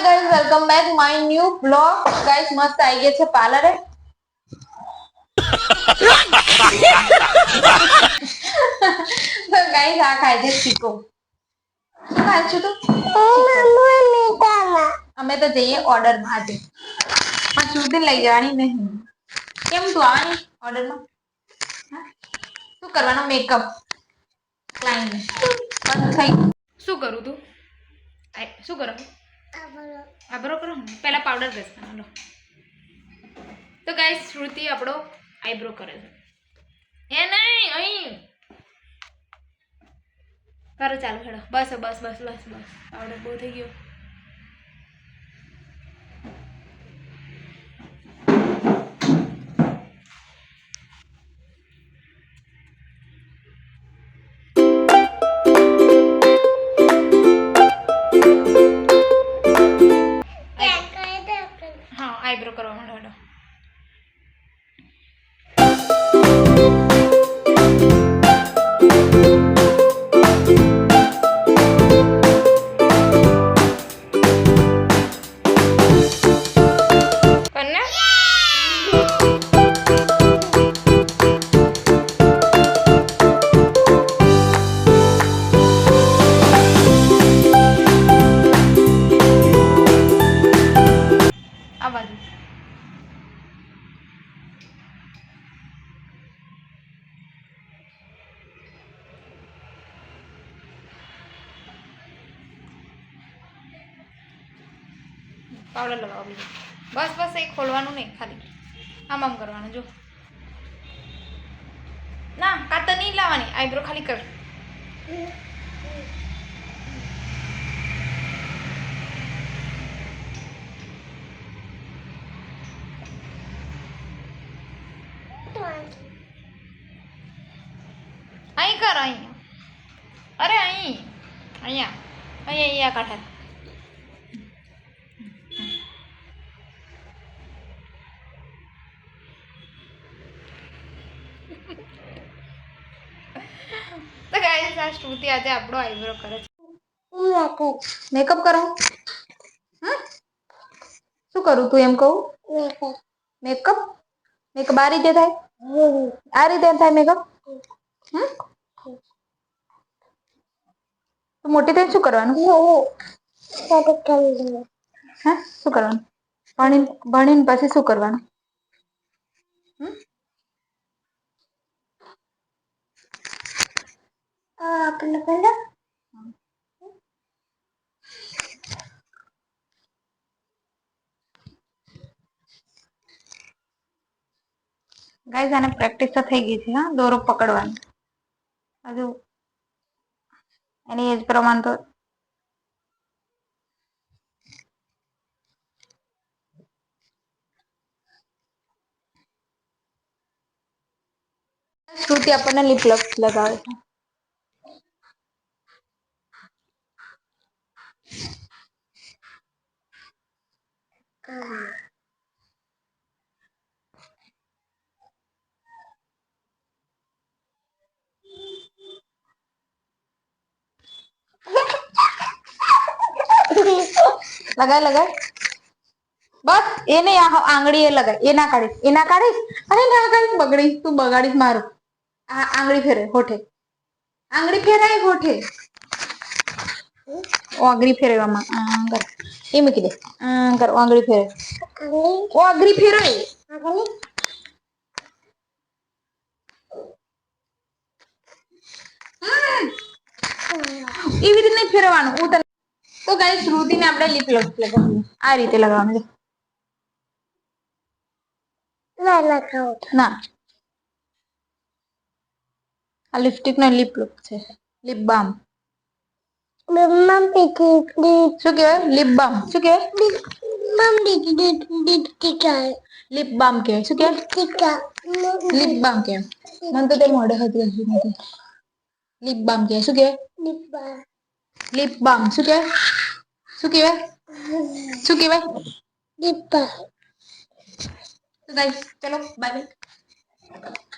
Guys welcome back my new blog. Guys मस्त आई गए छे पार्लरे तो गाइस आ खाई छे चीको શું ખાય છો તું અમે તો જઈએ ઓર્ડર માં આજે પણ સુધી લઈ જવાની નહીં કેમ તું આવવાની ઓર્ડર માં શું કરવાનો મેકઅપ ક્લાइंट બસ થઈ શું કરું તું શું કરો આબરો કરો પહેલા પાવડર બેસ લો તો ગાઈસ શ્રુતિ આપણો આઈબ્રો કરે છે એ નહીં અહીં કરો ચાલુ હેડો બસ બસ બસ બસ બસ પાવડર બહુ થઈ ગયો हाँ आईब्रो करवा માંડો હેડો पाउडर लगाओ बीजो बस बस एक खोलवानुं नहीं खाली आम आम करवानुं जो ना कातर नहीं लावानी आईब्रो खाली कर अहीं कर अहीं अरे अहीं अहीं अहीं अहीं काढे तो गाइस आ श्रुति आज आपणो आईब्रो करे मेकअप करो શું કરું તું એમ કહું મેકઅપ મેકઅપ આ રીતે થાય મેકઅપ તો મોટી થઈને શું કરવાનું હા શું કરવાનું ભણીને પછી શું કરવાનું गाइस आने प्रेक्टिस तो થઈ ગઈ છે હા દોરો પકડવાનો હજુ એની એજ પ્રમાણે તો શ્રુતિ આપણને લિપ લક્સ લગાવે છે लगाए लगाए बस ये नहीं आंगड़ी ये लगाए ये ना काढ़ीस अरे ना काढ़ीस बगड़ीस तू बगाड़ीस मारो आंगड़ी फेरे होठे आंगड़ी फेराय होठे आंगड़ी फेरवामां कर ए मूकी दे कर आंगड़ी फेरे आंगड़ी फेरे એવી રીતે નહીં ફેરવાનું હું તને तो गाइस श्रुति ने આપણે લિપ લક્સ લગાવવાનું આ રીતે લગાવવાનું છે ના લગાવો ના આ લિપસ્ટિક નો લિપ લક્સ છે લિપ બામ શું કહેવાય લિપ બામ શું કહેવાય લિપ બામ કહેવાય શું કહેવાય લિપ બામ કહેવાય મને તો તે મોઢે હતી હજી નથી લિપ બામ કહેવાય શું કહેવાય લિપ બામ શું કહેવાય શું કહેવાય લિપ બામ तो गाइस चलो बाय बाय